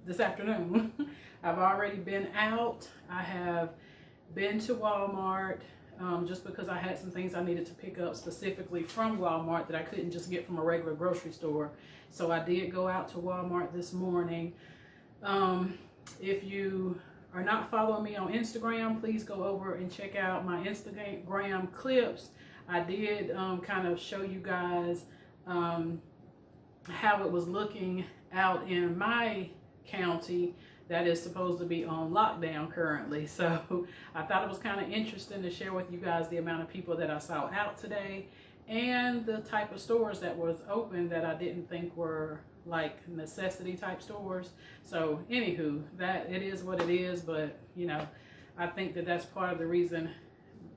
This afternoon. I've already been out. I have been to Walmart just because I had some things I needed to pick up specifically from Walmart that I couldn't just get from a regular grocery store. So I did go out to Walmart this morning. If you are not following me on Instagram, please go over and check out my Instagram clips. I did kind of show you guys how it was looking out in my county that is supposed to be on lockdown currently. So I thought it was kind of interesting to share with you guys the amount of people that I saw out today and the type of stores that was open that I didn't think were like necessity type stores. So anywho, that it is what it is, but you know, I think that that's part of the reason,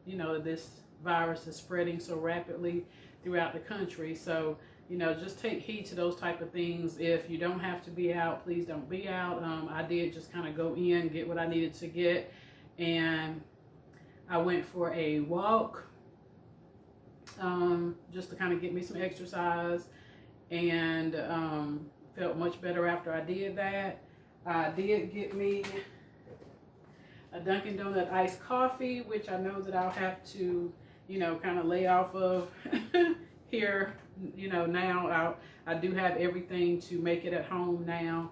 you know, this virus is spreading so rapidly throughout the country. So you know, just take heed to those type of things. If you don't have to be out, please don't be out. I did just kind of go in, get what I needed to get, and I went for a walk just to kind of get me some exercise, and felt much better after I did that. I did get me a Dunkin' Donut iced coffee, which I know that I'll have to, you know, kind of lay off of here. You know, now I do have everything to make it at home now,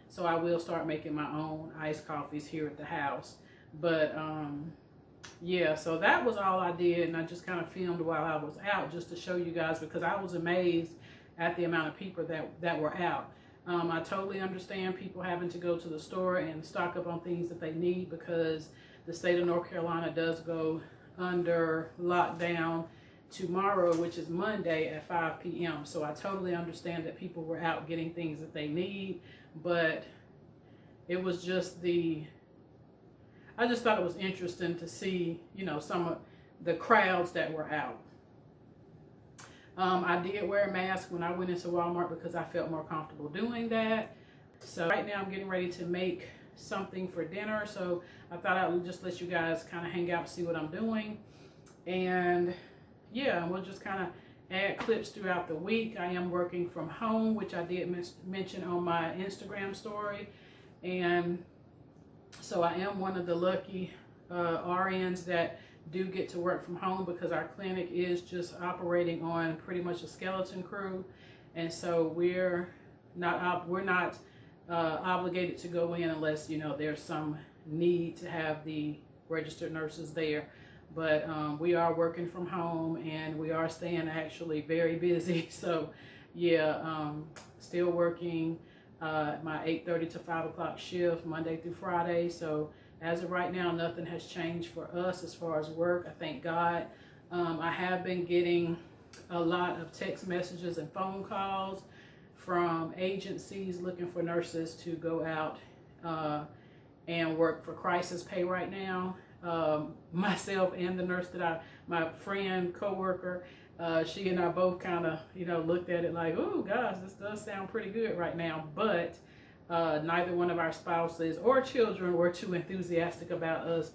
so I will start making my own iced coffees here at the house. But yeah, so that was all I did, and I just kind of filmed while I was out just to show you guys, because I was amazed at the amount of people that were out. I totally understand people having to go to the store and stock up on things that they need, because the state of North Carolina does go under lockdown tomorrow, which is Monday at 5 p.m. So I totally understand that people were out getting things that they need, but it was just I just thought it was interesting to see, you know, some of the crowds that were out. I did wear a mask when I went into Walmart because I felt more comfortable doing that. So right now I'm getting ready to make something for dinner, so I thought I would just let you guys kind of hang out and see what I'm doing. And yeah, we'll just kind of add clips throughout the week. I am working from home, which I did mention on my Instagram story. And so I am one of the lucky RNs that do get to work from home, because our clinic is just operating on pretty much a skeleton crew. And so we're not obligated to go in unless, you know, there's some need to have the registered nurses there. But we are working from home, and we are staying actually very busy. So yeah, still working my 8:30 to 5 o'clock shift Monday through Friday. So as of right now, nothing has changed for us as far as work. I thank God. I have been getting a lot of text messages and phone calls from agencies looking for nurses to go out and work for crisis pay right now. Myself and the nurse that my friend, coworker, she and I both kind of, looked at it like, oh gosh, this does sound pretty good right now. But neither one of our spouses or children were too enthusiastic about us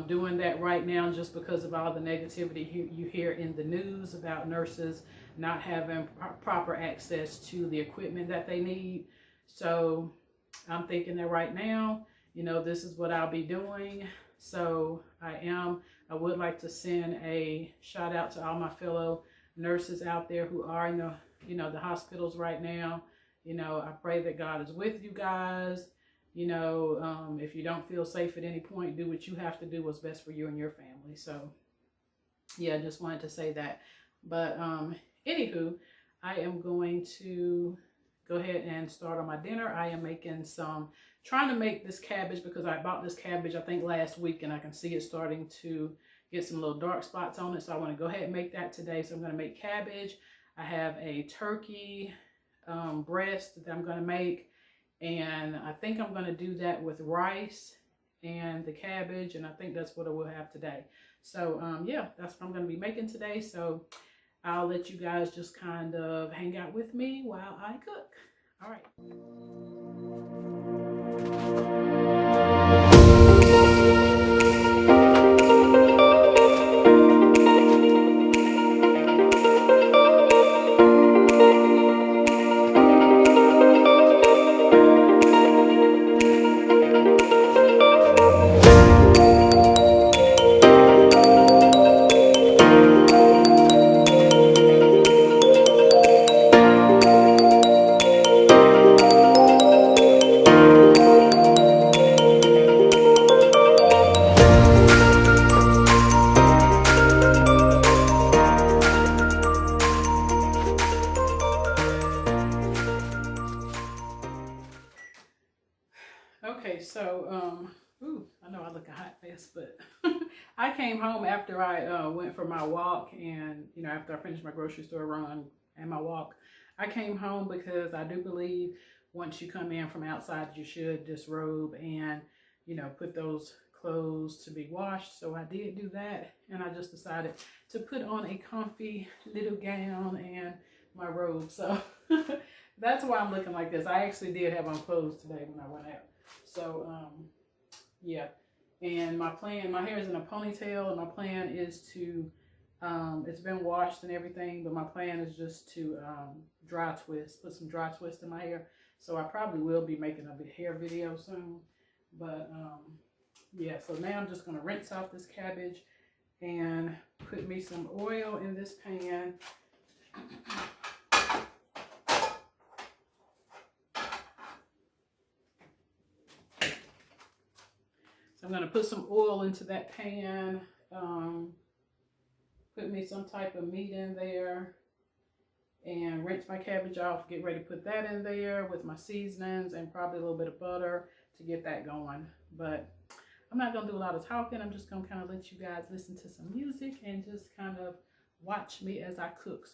doing that right now, just because of all the negativity you hear in the news about nurses not having proper access to the equipment that they need. So I'm thinking that right now, this is what I'll be doing. So I would like to send a shout out to all my fellow nurses out there who are in the hospitals right now. I pray that God is with you guys. If you don't feel safe at any point, do what you have to do, what's best for you and your family. So yeah, just wanted to say that. But anywho, I am going to go ahead and start on my dinner. I am trying to make this cabbage, because I bought this cabbage I think last week, and I can see it starting to get some little dark spots on it. So I want to go ahead and make that today. So I'm going to make cabbage. I have a turkey breast that I'm going to make, and I think I'm going to do that with rice and the cabbage, and I think that's what I will have today. So yeah, that's what I'm going to be making today. So I'll let you guys just kind of hang out with me while I cook. All right. Okay, so ooh, I know I look a hot mess, but I came home after I went for my walk, and after I finished my grocery store run and my walk, I came home because I do believe once you come in from outside, you should disrobe and put those clothes to be washed. So I did do that, and I just decided to put on a comfy little gown and my robe. So that's why I'm looking like this. I actually did have on clothes today when I went out. So, yeah, and my hair is in a ponytail, and my plan is to, it's been washed and everything, but my plan is just to dry twist, put some dry twist in my hair. So I probably will be making a hair video soon, but yeah, so now I'm just going to rinse off this cabbage and put me some oil in this pan. I'm going to put some oil into that pan, put me some type of meat in there, and rinse my cabbage off, get ready to put that in there with my seasonings and probably a little bit of butter to get that going. But I'm not going to do a lot of talking. I'm just going to kind of let you guys listen to some music and just kind of watch me as I cook.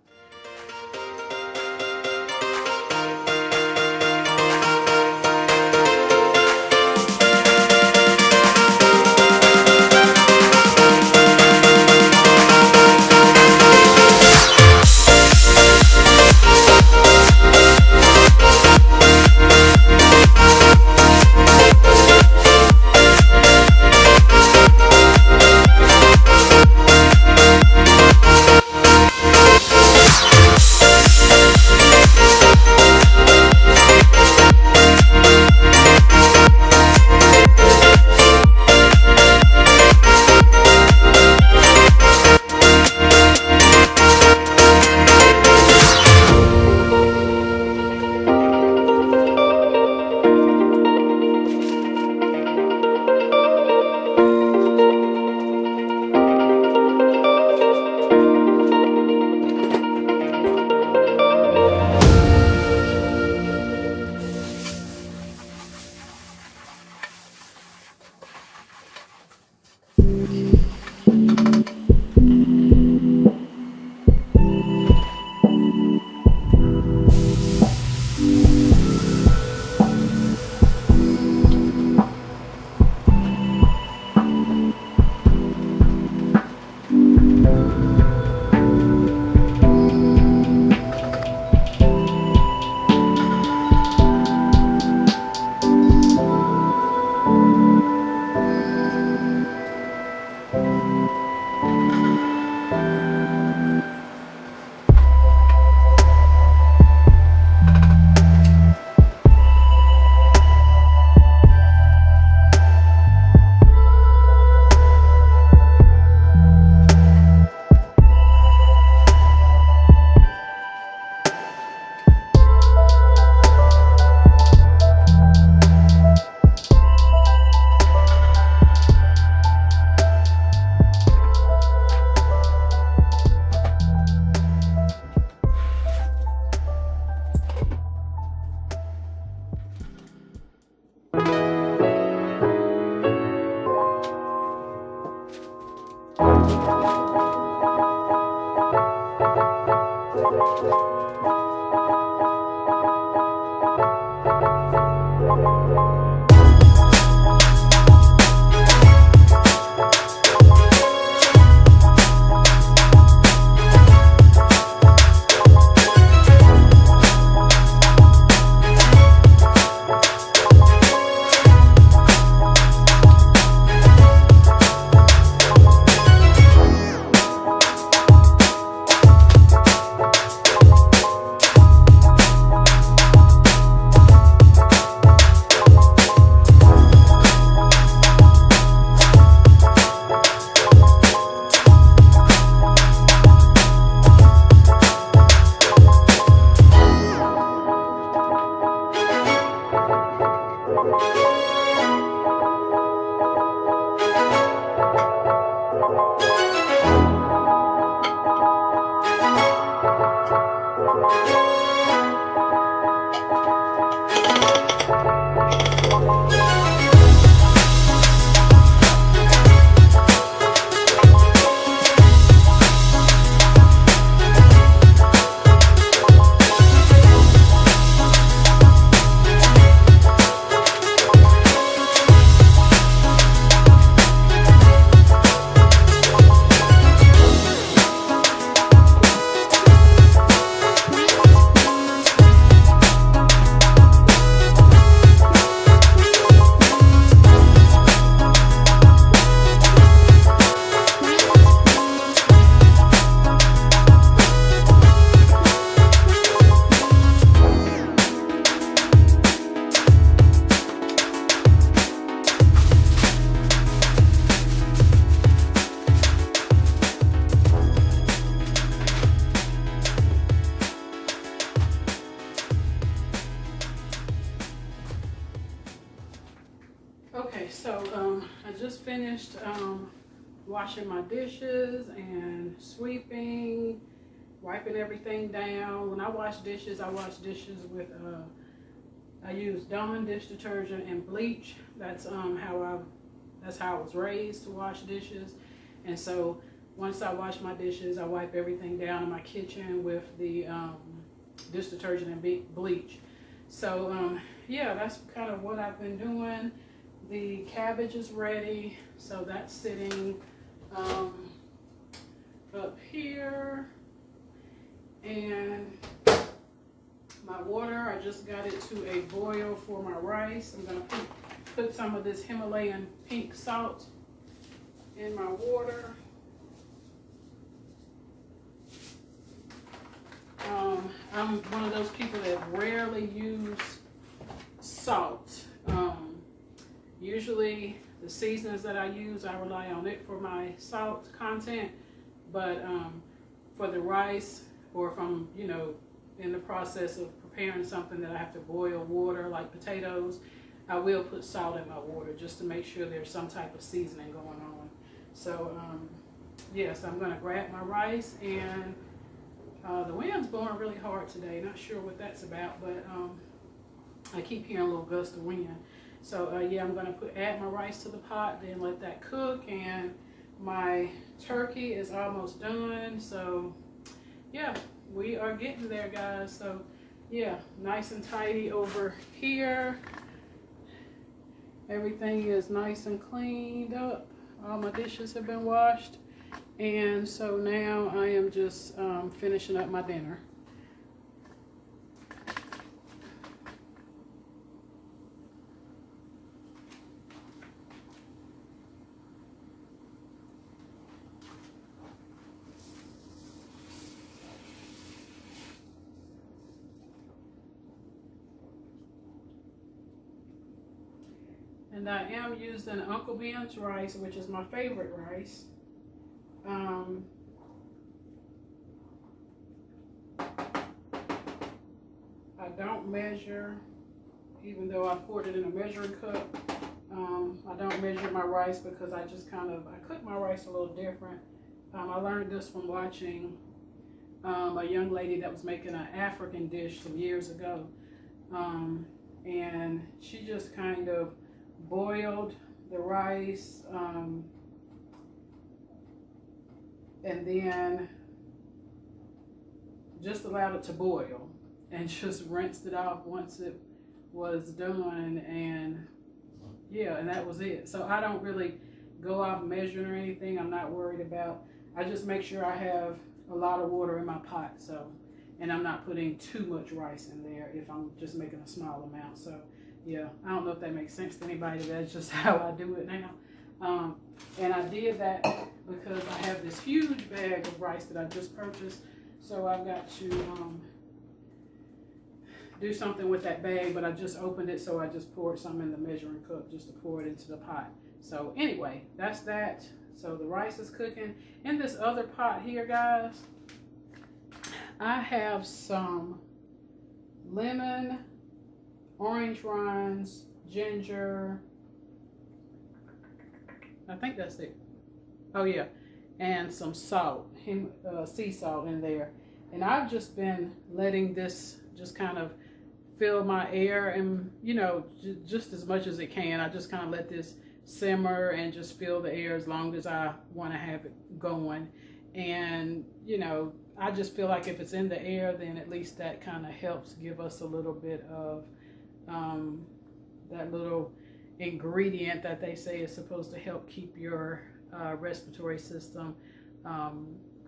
finished washing my dishes and sweeping, wiping everything down. When I wash dishes with I use Dawn dish detergent and bleach. That's how I was raised to wash dishes. And so once I wash my dishes, I wipe everything down in my kitchen with the dish detergent and bleach. So yeah, that's kind of what I've been doing. The cabbage is ready, so that's sitting up here. And my water, I just got it to a boil for my rice. I'm gonna put some of this Himalayan pink salt in my water. I'm one of those people that rarely use salt. Usually the seasonings that I use, I rely on it for my salt content, but for the rice, or if I'm, you know, in the process of preparing something that I have to boil water, like potatoes, I will put salt in my water just to make sure there's some type of seasoning going on. So yes, I'm gonna grab my rice, and the wind's blowing really hard today. Not sure what that's about, but I keep hearing a little gust of wind. So yeah, I'm gonna add my rice to the pot, then let that cook, and my turkey is almost done. So yeah, we are getting there, guys. So yeah, nice and tidy over here. Everything is nice and cleaned up. All my dishes have been washed. And so now I am just finishing up my dinner. And I am using Uncle Ben's rice, which is my favorite rice. I don't measure, even though I poured it in a measuring cup. I don't measure my rice because I cook my rice a little different. I learned this from watching a young lady that was making an African dish some years ago. And she just kind of boiled the rice, and then just allowed it to boil and just rinsed it off once it was done. And yeah, and that was it. So I don't really go off measuring or anything. I'm not worried about. I just make sure I have a lot of water in my pot. So, and I'm not putting too much rice in there if I'm just making a small amount. So yeah, I don't know if that makes sense to anybody. That's just how I do it now. And I did that because I have this huge bag of rice that I just purchased. So I've got to do something with that bag, but I just opened it, so I just poured some in the measuring cup just to pour it into the pot. So anyway, that's that. So the rice is cooking. In this other pot here, guys, I have some lemon, orange rinds, ginger, I think that's it. Oh yeah, and some salt, sea salt in there. And I've just been letting this just kind of fill my air, and you know, just as much as it can. I just kind of let this simmer and just fill the air as long as I want to have it going. And you know, I just feel like if it's in the air, then at least that kind of helps give us a little bit of that little ingredient that they say is supposed to help keep your respiratory system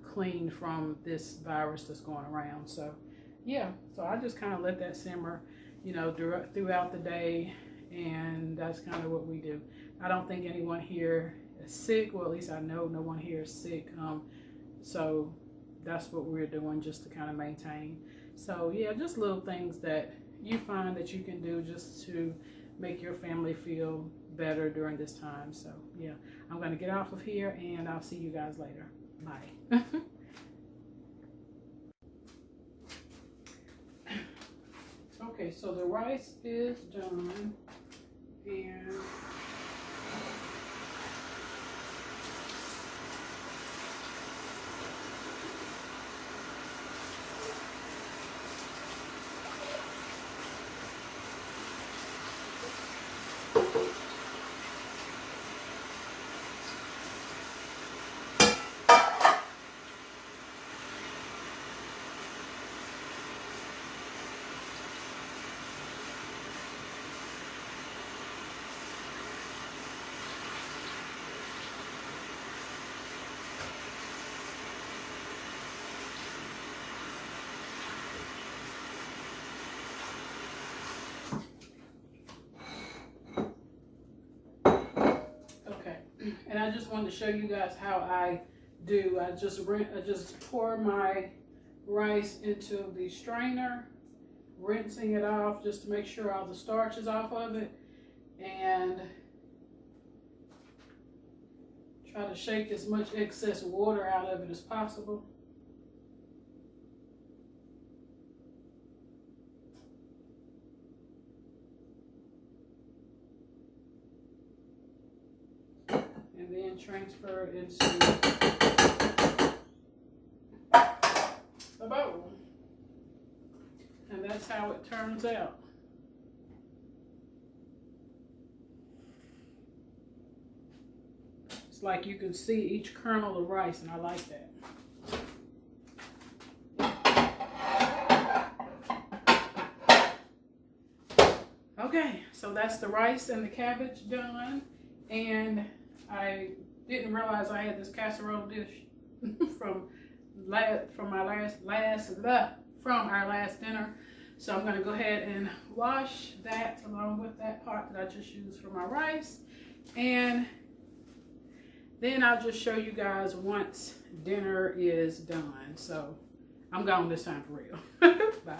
clean from this virus that's going around. So yeah, so I just kind of let that simmer, you know, throughout the day, and that's kind of what we do. I don't think anyone here is sick. Well, at least I know no one here is sick. So that's what we're doing, just to kind of maintain. So yeah, just little things that you find that you can do just to make your family feel better during this time. So yeah, I'm going to get off of here, and I'll see you guys later. Bye. Okay, so the rice is done, and just wanted to show you guys how I do. I just pour my rice into the strainer, rinsing it off just to make sure all the starch is off of it, and try to shake as much excess water out of it as possible. And then transfer it into a bowl. And that's how it turns out. It's like you can see each kernel of rice, and I like that. Okay, so that's the rice and the cabbage done. And I didn't realize I had this casserole dish from our last dinner. So I'm going to go ahead and wash that along with that pot that I just used for my rice. And then I'll just show you guys once dinner is done. So I'm gone this time for real. Bye.